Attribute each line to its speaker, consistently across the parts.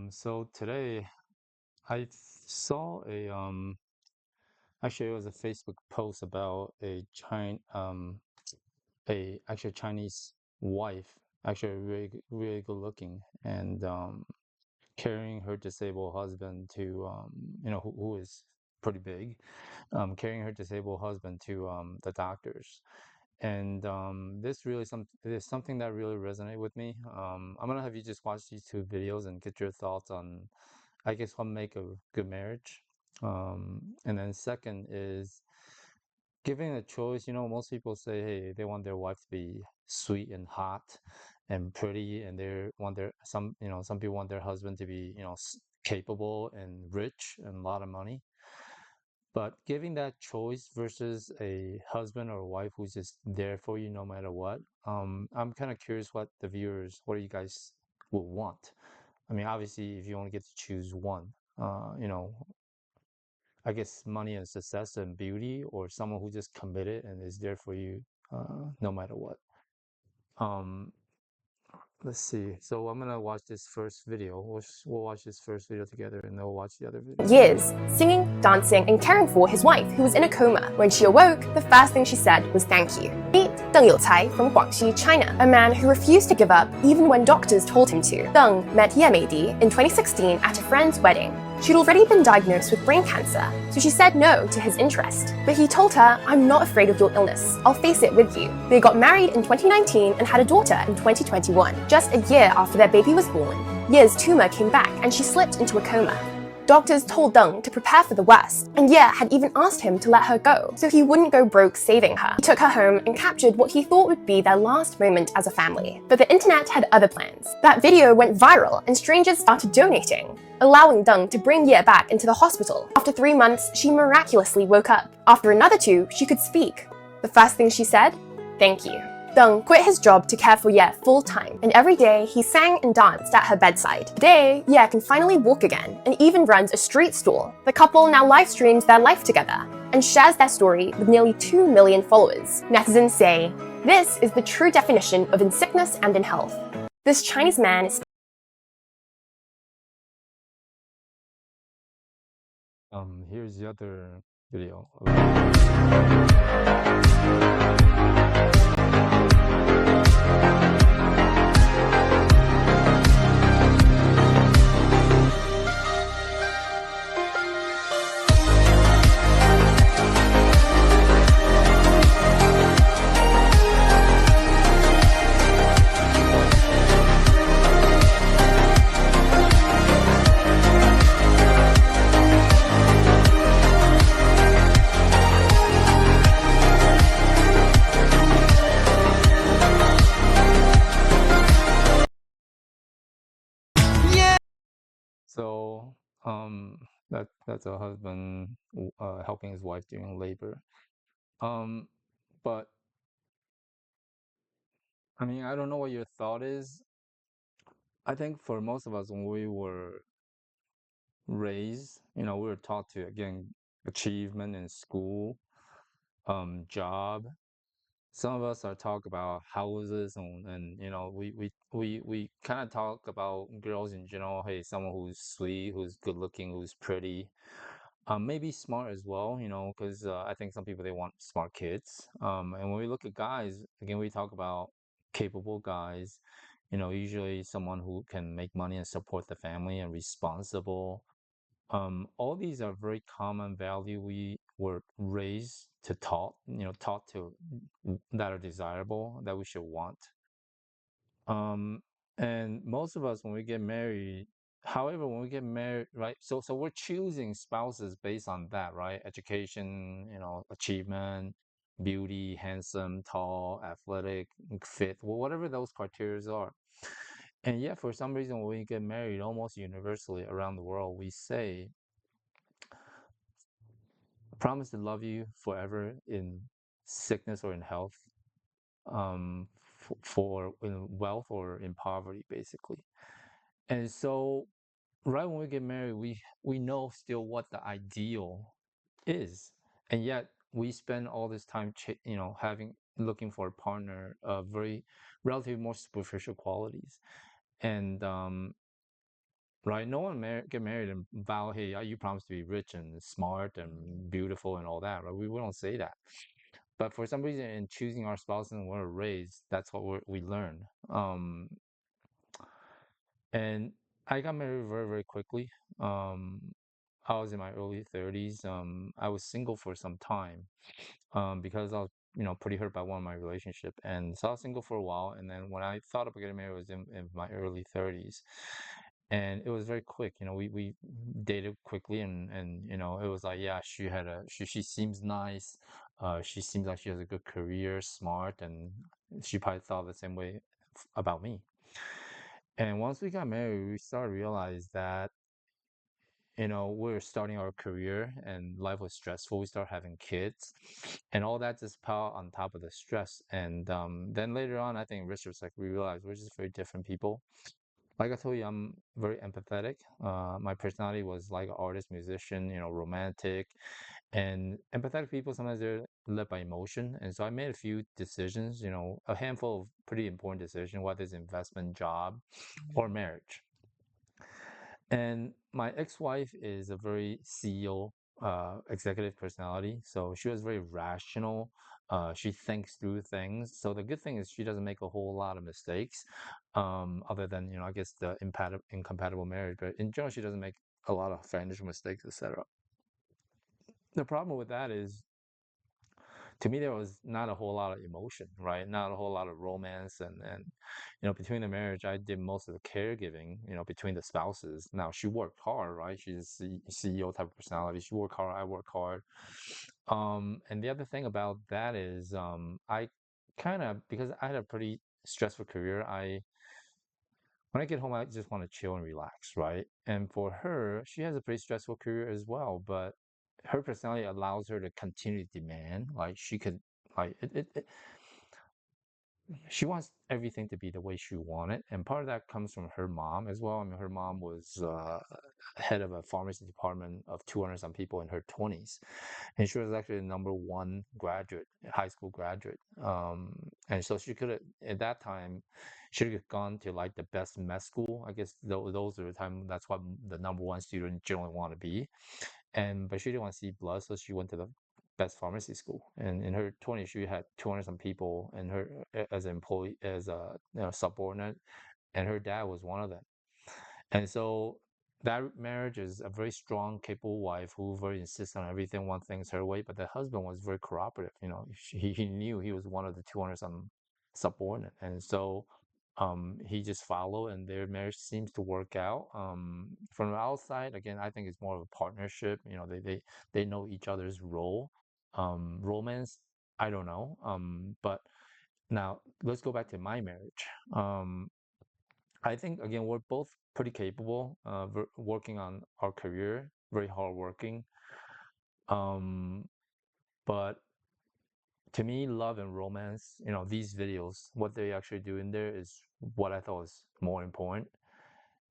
Speaker 1: So today I saw actually it was a Facebook post about a actually Chinese wife, actually really good looking, and carrying her disabled husband to who is pretty big, carrying her disabled husband to the doctors. And this really is something that really resonated with me. I'm gonna have you just watch these two videos and get your thoughts on, I guess, what make a good marriage. And then second is giving a choice. Most people say, hey, they want their wife to be sweet and hot and pretty, and some people want their husband to be, capable and rich and a lot of money. But giving that choice versus a husband or a wife who's just there for you no matter what, I'm kind of curious what you guys will want. I mean, obviously, if you only get to choose one, uh, you know, I guess money and success and beauty, or someone who just committed and is there for you, no matter what. Um, let's see. So I'm gonna watch this first video. We'll watch this first video together, and then we'll watch the other video.
Speaker 2: Years, singing, dancing, and caring for his wife, who was in a coma. When she awoke, the first thing she said was thank you. Meet Deng Youcai from Guangxi, China, a man who refused to give up even when doctors told him to. Deng met Ye Meidi in 2016 at a friend's wedding. She'd already been diagnosed with brain cancer, so she said no to his interest. But he told her, I'm not afraid of your illness, I'll face it with you. They got married in 2019 and had a daughter in 2021. Just a year after their baby was born, Ye's tumor came back and she slipped into a coma. Doctors told Deng to prepare for the worst, and Ye had even asked him to let her go, so he wouldn't go broke saving her. He took her home and captured what he thought would be their last moment as a family. But the internet had other plans. That video went viral and strangers started donating, allowing Deng to bring Ye back into the hospital. After 3 months, she miraculously woke up. After another 2, she could speak. The first thing she said, thank you. Deng quit his job to care for Ye full-time, and every day he sang and danced at her bedside. Today, Ye can finally walk again and even runs a street stall. The couple now live streams their life together and shares their story with nearly 2 million followers. Netizens say, this is the true definition of in sickness and in health. This Chinese man is
Speaker 1: Here's the other video. So, that's a husband helping his wife during labor. Um, but I mean, I don't know what your thought is. I think for most of us, when we were raised, we were taught to, again, achievement in school, job. Some of us are talk about houses, and we kind of talk about girls in general. Hey, someone who's sweet, who's good looking, who's pretty, maybe smart as well. Because I think some people they want smart kids. And when we look at guys, again, we talk about capable guys. Usually someone who can make money and support the family and responsible. All these are very common value we were raised to taught to that are desirable, that we should want. Um, and most of us, when we get married, however, when we get married, right? So we're choosing spouses based on that, right? Education, achievement, beauty, handsome, tall, athletic, fit, whatever those criteria are. And yet, for some reason, when we get married, almost universally around the world, we say, promise to love you forever in sickness or in health, for in wealth or in poverty, basically. And so, right when we get married, we know still what the ideal is, and yet we spend all this time, having looking for a partner of very relatively more superficial qualities, and right? No one get married and vow, hey, you promise to be rich and smart and beautiful and all that, right? We don't say that. But for some reason, in choosing our spouse and we're raised, that's what we learn. And I got married very, very quickly. Um, I was in my early 30s. I was single for some time because I was, pretty hurt by one of my relationship. And so I was single for a while. And then when I thought about getting married, it was in my early 30s. And it was very quick. We dated quickly and, it was like, yeah, she seems nice. She seems like she has a good career, smart, and she probably thought the same way about me. And once we got married, we started to realize that, we were starting our career and life was stressful. We started having kids and all that just piled on top of the stress. And then later on, I think Richard was like, we realized we're just very different people. Like I told you, I'm very empathetic. My personality was like an artist, musician, romantic. And empathetic people, sometimes they're led by emotion. And so I made a few decisions, a handful of pretty important decisions, whether it's investment, job, or marriage. And my ex-wife is a very CEO, executive personality. So she was very rational. She thinks through things. So the good thing is she doesn't make a whole lot of mistakes, other than, I guess the incompatible marriage. But in general, she doesn't make a lot of financial mistakes, etc. The problem with that is to me there was not a whole lot of emotion, right? Not a whole lot of romance, and between the marriage I did most of the caregiving, between the spouses. Now she worked hard, right? She's a CEO type of personality. She worked hard, I work hard. And the other thing about that is I kind of, because I had a pretty stressful career, I when I get home, I just want to chill and relax, right? And for her, she has a pretty stressful career as well, but her personality allows her to continue to demand. Like she could, like she wants everything to be the way she wanted, and part of that comes from her mom as well. I mean, her mom was head of a pharmacy department of 200 some people in her 20s, and she was actually the number one graduate, high school graduate. And so she could have at that time, she could have gone to like the best med school. I guess those are the time. That's what the number one student generally want to be. And but she didn't want to see blood, so she went to the best pharmacy school. And in her 20s, she had 200 some people and her as an employee, as a subordinate, and her dad was one of them. And so that marriage is a very strong, capable wife who very insists on everything, want things her way. But the husband was very cooperative. He knew he was one of the 200 some subordinate, and so he just followed, and their marriage seems to work out. From the outside, again, I think it's more of a partnership. They know each other's role. Romance, I don't know. But now let's go back to my marriage. I think again we're both pretty capable, working on our career, very hardworking. Um, but to me, love and romance, these videos, what they actually do in there is what I thought was more important.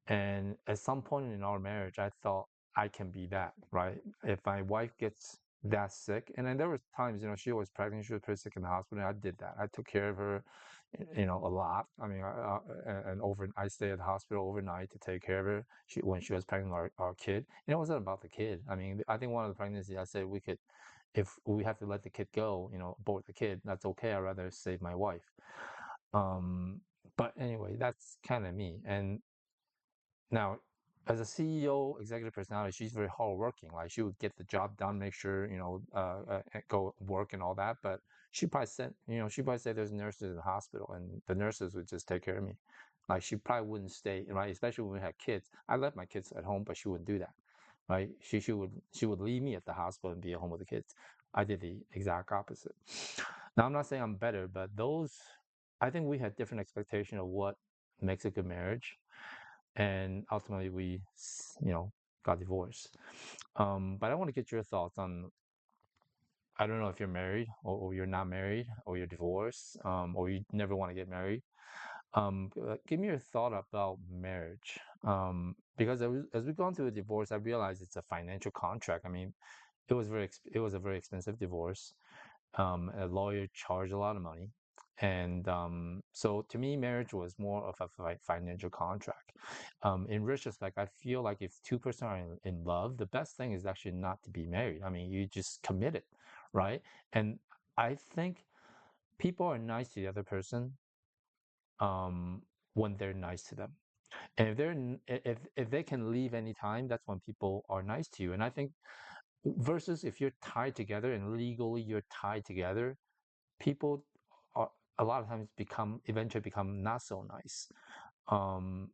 Speaker 1: And at some point in our marriage, I thought I can be that, right? If my wife gets that sick, and then there was times, she was pregnant, she was pretty sick in the hospital. And I did that. I took care of her, a lot. I mean, I stayed at the hospital overnight to take care of her. When she was pregnant, our kid. And it wasn't about the kid. I mean, I think one of the pregnancies, I said we could, if we have to let the kid go, abort the kid, that's okay. I'd rather save my wife. Um, but anyway, that's kind of me. And now, as a CEO, executive personality, she's very hardworking. Like she would get the job done, make sure go work and all that. But she probably said there's nurses in the hospital, and the nurses would just take care of me. Like she probably wouldn't stay, right? Especially when we had kids. I left my kids at home, but she wouldn't do that, right? She would leave me at the hospital and be at home with the kids. I did the exact opposite. Now I'm not saying I'm better, but I think we had different expectation of what makes a good marriage, and ultimately we got divorced. But I want to get your thoughts on, I don't know if you're married, or you're not married, or you're divorced, or you never want to get married. Give me your thought about marriage, because as we've gone through a divorce, I realized it's a financial contract. I mean, it was a very expensive divorce. A lawyer charged a lot of money, And so to me, marriage was more of a financial contract. In retrospect, I feel like if two-person are in love, the best thing is actually not to be married. I mean, you just commit it, right? And I think people are nice to the other person um, when they're nice to them. And if they can leave anytime, that's when people are nice to you. And I think versus if you're tied together and legally you're tied together, people are a lot of times eventually become not so nice. Um,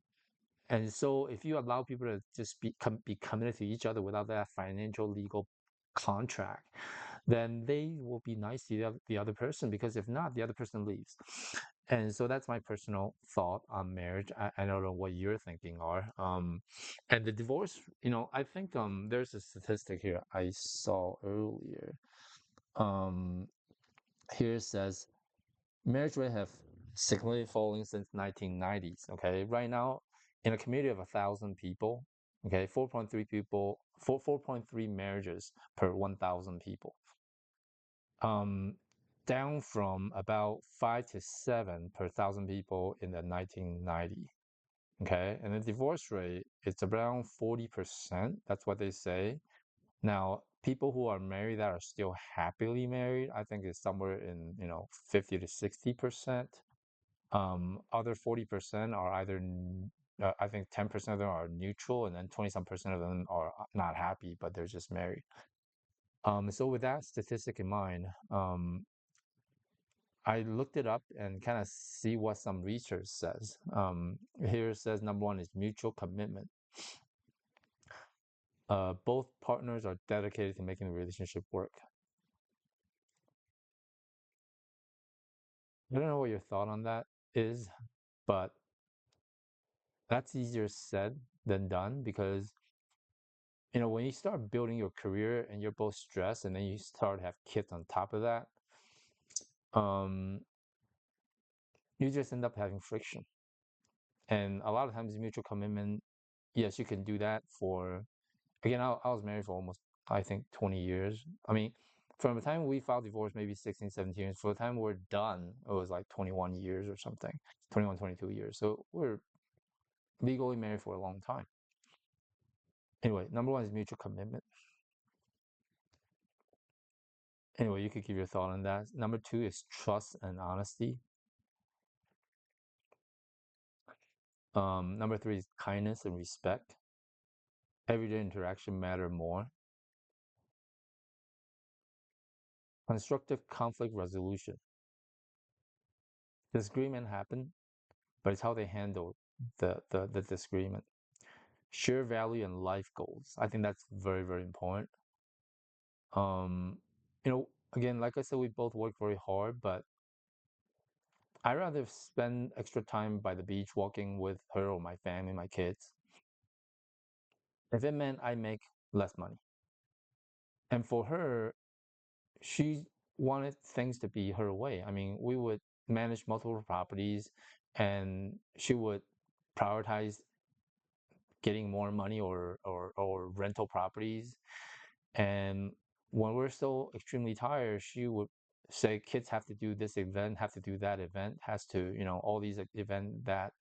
Speaker 1: and so if you allow people to just be committed to each other without that financial legal contract, then they will be nice to the other person, because if not, the other person leaves. And so that's my personal thought on marriage. I don't know what your thinking are. And the divorce, I think there's a statistic here I saw earlier. Um, Here it says marriage rate have significantly fallen since 1990s. Okay, right now in a community of 1,000 people, okay, 4.3 marriages per 1,000 people. Um, Down from about 5 to 7 per 1,000 people in the 1990. Okay, and the divorce rate it's around 40%. That's what they say. Now, people who are married that are still happily married, I think is somewhere in 50 to 60%. Other 40% are either I think 10% of them are neutral, and then 20 some percent of them are not happy, but they're just married. So with that statistic in mind, I looked it up and kind of see what some research says. Here it says number one is mutual commitment. Both partners are dedicated to making the relationship work. I don't know what your thought on that is, but that's easier said than done, because when you start building your career and you're both stressed and then you start to have kids on top of that, um, you just end up having friction. And a lot of times mutual commitment, yes, you can do that for, again, I was married for almost, I think, 20 years. I mean, from the time we filed divorce, maybe 16, 17 years, for the time we're done, it was like 21 years or something, 21, 22 years. So we're legally married for a long time. Anyway, number one is mutual commitment. Anyway, you could give your thought on that. Number two is trust and honesty. Number three is kindness and respect. Everyday interaction matter more. Constructive conflict resolution. Disagreement happen, but it's how they handle the disagreement. Share value and life goals. I think that's very, very important. Um, again, like I said, we both work very hard, but I'd rather spend extra time by the beach walking with her or my family, my kids, if it meant I make less money. And for her, she wanted things to be her way. I mean, we would manage multiple properties, and she would prioritize getting more money or rental properties. And when we're so extremely tired, she would say kids have to do this event, have to do that event, has to, all these event that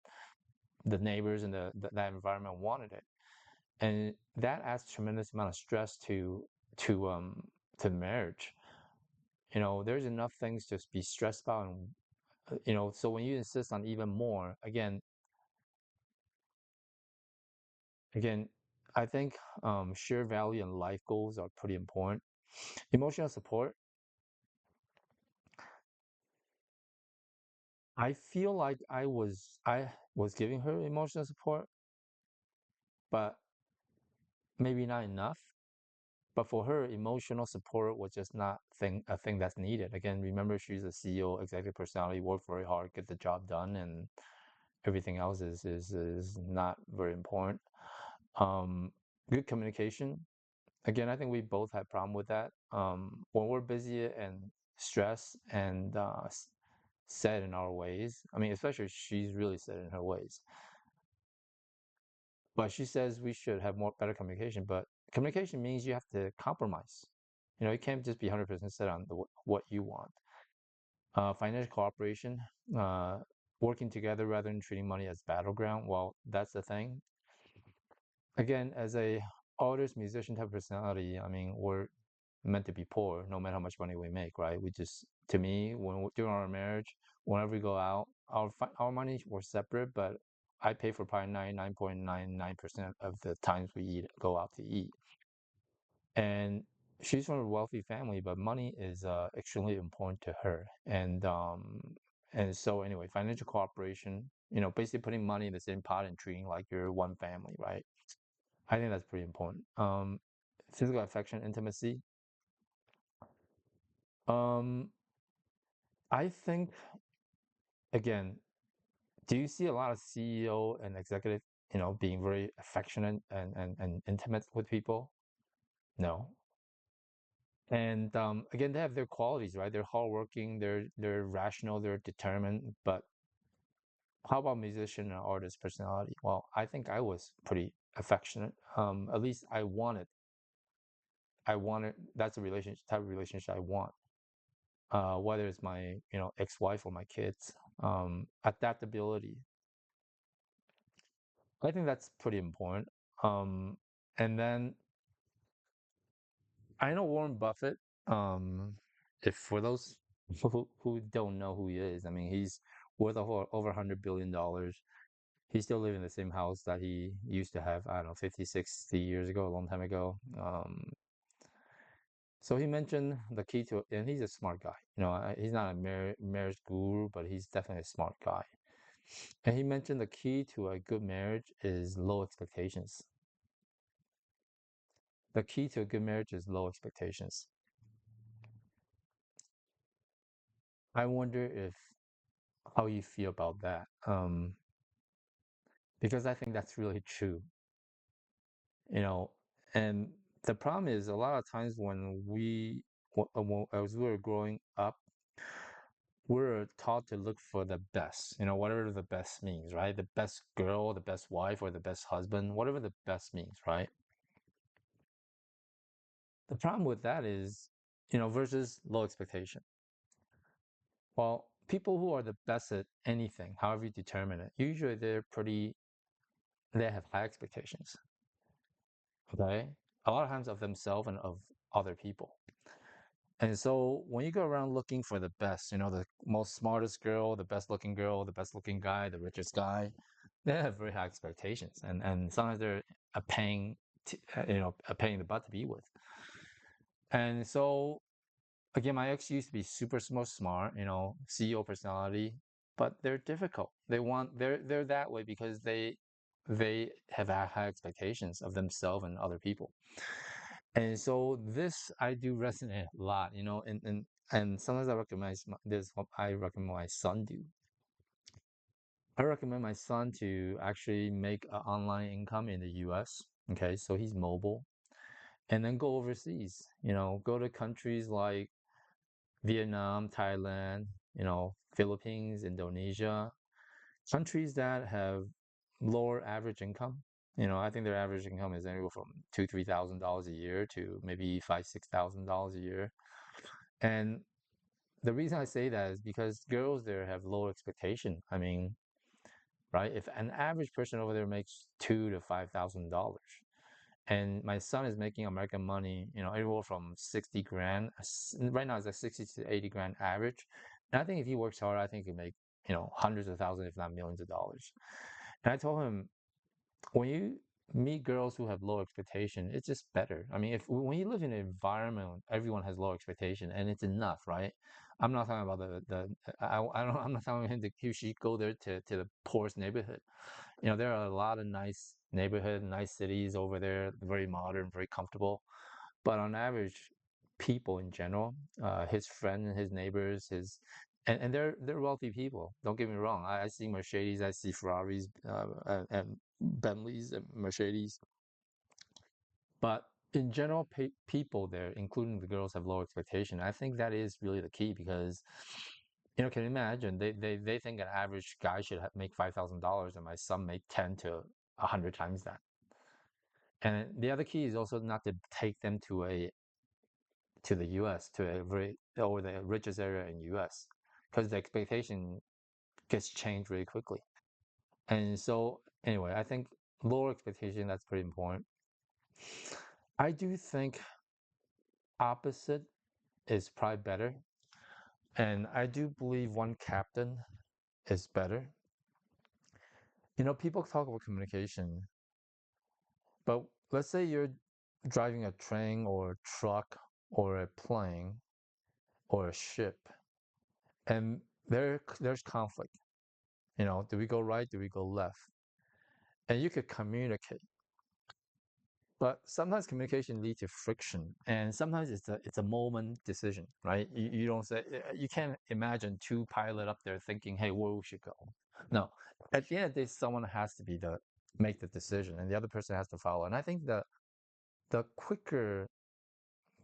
Speaker 1: the neighbors and that environment wanted it. And that adds tremendous amount of stress to marriage. There's enough things to be stressed about, and so when you insist on even more, again, I think shared value and life goals are pretty important. Emotional support. I feel like I was giving her emotional support, but maybe not enough. But for her, emotional support was just not a thing that's needed. Again, remember, she's a CEO, executive personality, work very hard, get the job done, and everything else is not very important. Good communication. Again, I think we both had problem with that. When we're busy and stressed and set in our ways, I mean, especially she's really set in her ways. But she says we should have better communication. But communication means you have to compromise. It can't just be 100% set on what you want. Financial cooperation, uh, working together rather than treating money as battleground. Well, that's the thing. Again, as a artist, musician type of personality, I mean, we're meant to be poor no matter how much money we make, right? We just, to me, during our marriage, whenever we go out, our money were separate, but I pay for probably 99.99% of the times go out to eat. And she's from a wealthy family, but money is extremely important to her. And so anyway, financial cooperation, basically putting money in the same pot and treating like you're one family, right? I think that's pretty important. Physical affection, intimacy. Um, I think again, do you see a lot of CEO and executive, being very affectionate and intimate with people? No. And again, they have their qualities, right? They're hardworking, they're rational, they're determined. But how about musician and artist personality? Well, I think I was pretty affectionate. At least I wanted that's a relationship type of relationship I want. Whether it's my ex-wife or my kids. Adaptability. I think that's pretty important. Um, and then I know Warren Buffett. If for those who don't know who he is, I mean, he's worth over $100 billion. He's still living in the same house that he used to have, I don't know, 50, 60 years ago, a long time ago. So he mentioned the key to it, and he's a smart guy. He's not a marriage guru, but he's definitely a smart guy. And he mentioned the key to a good marriage is low expectations. The key to a good marriage is low expectations. I wonder if how you feel about that. Because I think that's really true, you know. And the problem is a lot of times as we were growing up, we're taught to look for the best, whatever the best means, right? The best girl, the best wife, or the best husband, whatever the best means, right? The problem with that is, versus low expectation. Well, people who are the best at anything, however you determine it, usually they have high expectations, okay? A lot of times of themselves and of other people. And so when you go around looking for the best, the most smartest girl, the best looking guy, the richest guy, they have very high expectations. And sometimes they're a pain, a pain in the butt to be with. And so again, my ex used to be super smart, CEO personality, but they're difficult. They're that way because they have high expectations of themselves and other people. And so this I do resonate a lot, and sometimes I recommend this what I recommend my son do. I recommend my son to actually make an online income in the US. Okay, so he's mobile and then go overseas, go to countries like Vietnam, Thailand, Philippines, Indonesia, countries that have lower average income. I think their average income is anywhere from $2,000, $3,000 a year to maybe $5,000, $6,000 a year. And the reason I say that is because girls there have low expectation. I mean, right? If an average person over there makes $2,000 to $5,000, and my son is making American money, anywhere from 60 grand. Right now it's like 60 to 80 grand average. And I think if he works hard, I think he can make, hundreds of thousands, if not millions of dollars. And I told him, when you meet girls who have low expectation, it's just better. I mean, if when you live in an environment, everyone has low expectation, and it's enough, right? I'm not talking about I'm not telling him to he should go there to the poorest neighborhood. There are a lot of nice neighborhood, nice cities over there, very modern, very comfortable. But on average, people in general, his friends, his neighbors, and they're wealthy people. Don't get me wrong. I see Mercedes, I see Ferraris, and Bentleys and Mercedes. But in general, people there, including the girls, have low expectation. I think that is really the key because, can you imagine they think an average guy should make $5,000, and my son make 10 to 100 times that. And the other key is also not to take them to the U.S. to a very or the richest area in U.S. because the expectation gets changed really quickly. And so anyway, I think lower expectation, that's pretty important. I do think opposite is probably better. And I do believe one captain is better. People talk about communication, but let's say you're driving a train or a truck or a plane or a ship, and there's conflict. Do we go right? Do we go left? And you could communicate, but sometimes communication leads to friction, and sometimes it's a moment decision, right? You don't say you can't imagine two pilot up there thinking, "Hey, where we should go." No, at the end of the day, someone has to be the make the decision, and the other person has to follow. And I think the quicker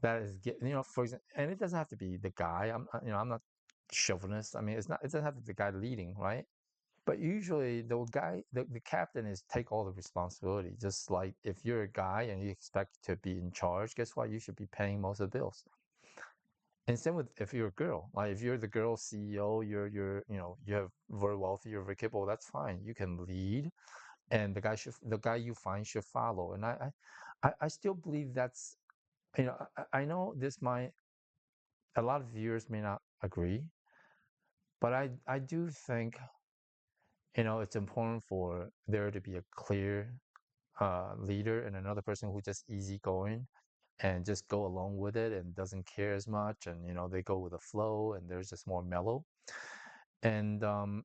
Speaker 1: that is for example, and it doesn't have to be the guy. I'm not chauvinist. I mean, it doesn't have to be the guy leading, right? But usually the captain is take all the responsibility. Just like if you're a guy and you expect to be in charge, guess what? You should be paying most of the bills. And same with if you're a girl, like if you're the girl CEO, you have very wealthy, you're very capable, that's fine. You can lead, and the guy you find should follow. And I still believe that's I know this might a lot of viewers may not agree, but I do think it's important for there to be a clear leader and another person who just easygoing and just go along with it and doesn't care as much, and they go with the flow and there's just more mellow. And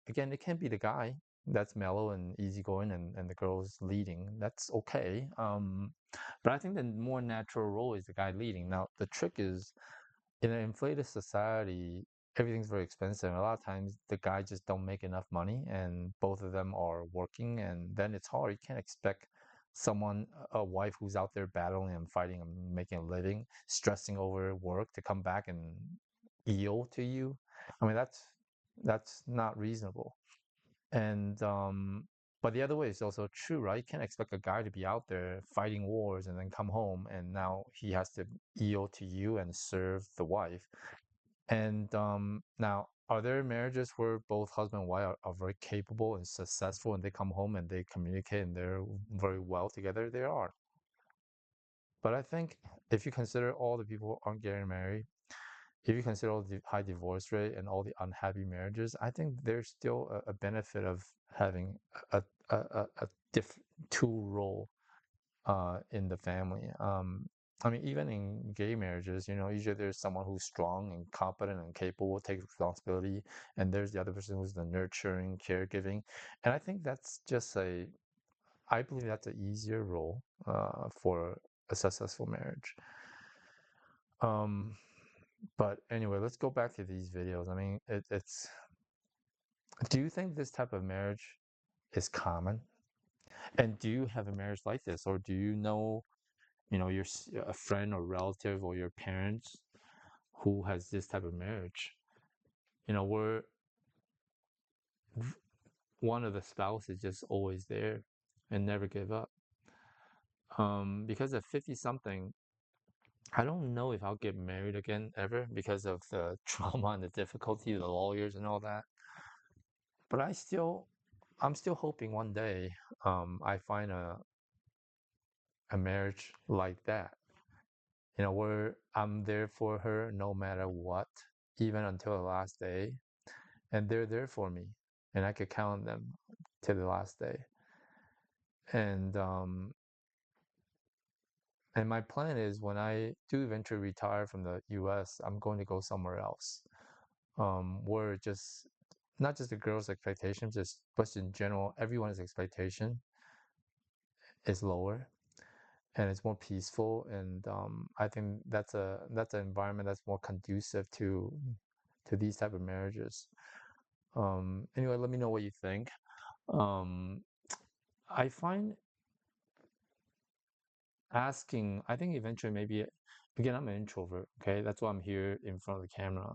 Speaker 1: again, it can be the guy that's mellow and easygoing, and the girl's leading. That's okay. But I think the more natural role is the guy leading. Now the trick is in an inflated society, everything's very expensive. And a lot of times the guy just don't make enough money, and both of them are working, and then it's hard. You can't expect someone, a wife who's out there battling and fighting and making a living, stressing over work to come back and yield to you. I mean, that's not reasonable. And but the other way is also true, right? You can't expect a guy to be out there fighting wars and then come home and now he has to yield to you and serve the wife. And now, are there marriages where both husband and wife are very capable and successful and they come home and they communicate and they're very well together? There are. But I think if you consider all the people who aren't getting married, if you consider all the high divorce rate and all the unhappy marriages, I think there's still a benefit of having a diff two role in the family. I mean, even in gay marriages, usually there's someone who's strong and competent and capable, takes responsibility, and there's the other person who's the nurturing, caregiving. And I think I believe that's an easier role for a successful marriage. Um, but anyway, let's go back to these videos. I mean, do you think this type of marriage is common? And do you have a marriage like this? Or do a friend or relative or your parents who has this type of marriage, where one of the spouse is just always there and never give up. Because at 50 something, I don't know if I'll get married again ever because of the trauma and the difficulty of the lawyers and all that. But I'm still hoping one day I find a marriage like that, where I'm there for her no matter what, even until the last day, and they're there for me, and I could count on them to the last day. And my plan is when I do eventually retire from the U.S., I'm going to go somewhere else, where just not just the girls' expectations, but in general, everyone's expectation is lower and it's more peaceful. And I think that's an environment that's more conducive to these type of marriages. Anyway, let me know what you think. Um, I find asking, I think eventually maybe, again, I'm an introvert, okay? That's why I'm here in front of the camera.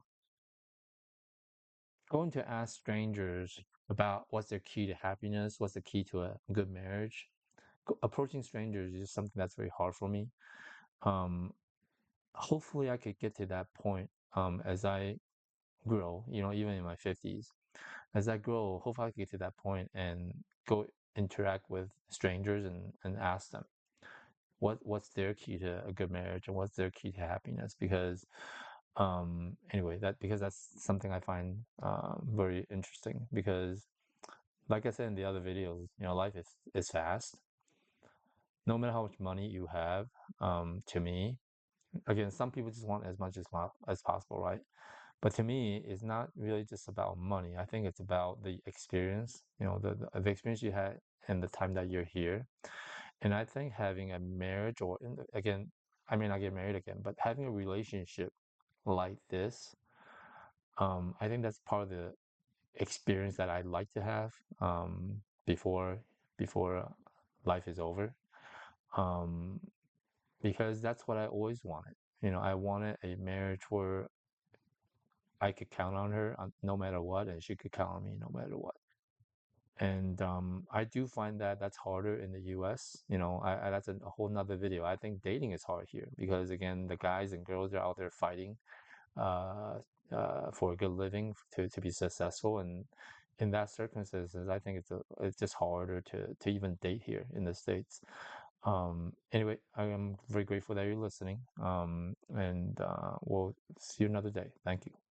Speaker 1: Going to ask strangers about what's their key to happiness, what's the key to a good marriage. Approaching strangers is something that's very hard for me. Um, Hopefully I could get to that point as I grow, even in my 50s. As I grow, hopefully I get to that point and go interact with strangers and ask them what's their key to a good marriage and what's their key to happiness. Because anyway, because that's something I find very interesting. Because like I said in the other videos, life is fast. No matter how much money you have, to me, again, some people just want as much as possible, right? But to me, it's not really just about money. I think it's about the experience, the experience you had and the time that you're here. And I think having a marriage, or again, I may not get married again, but having a relationship like this, I think that's part of the experience that I'd like to have before life is over. Um, because that's what I always wanted. I wanted a marriage where I could count on her no matter what, and she could count on me no matter what. And I do find that that's harder in the U.S. That's a whole nother video. I think dating is hard here because again, the guys and girls are out there fighting uh, for a good living to be successful, and in that circumstances, I think it's just harder to even date here in the States. Anyway, I am very grateful that you're listening. And we'll see you another day. Thank you.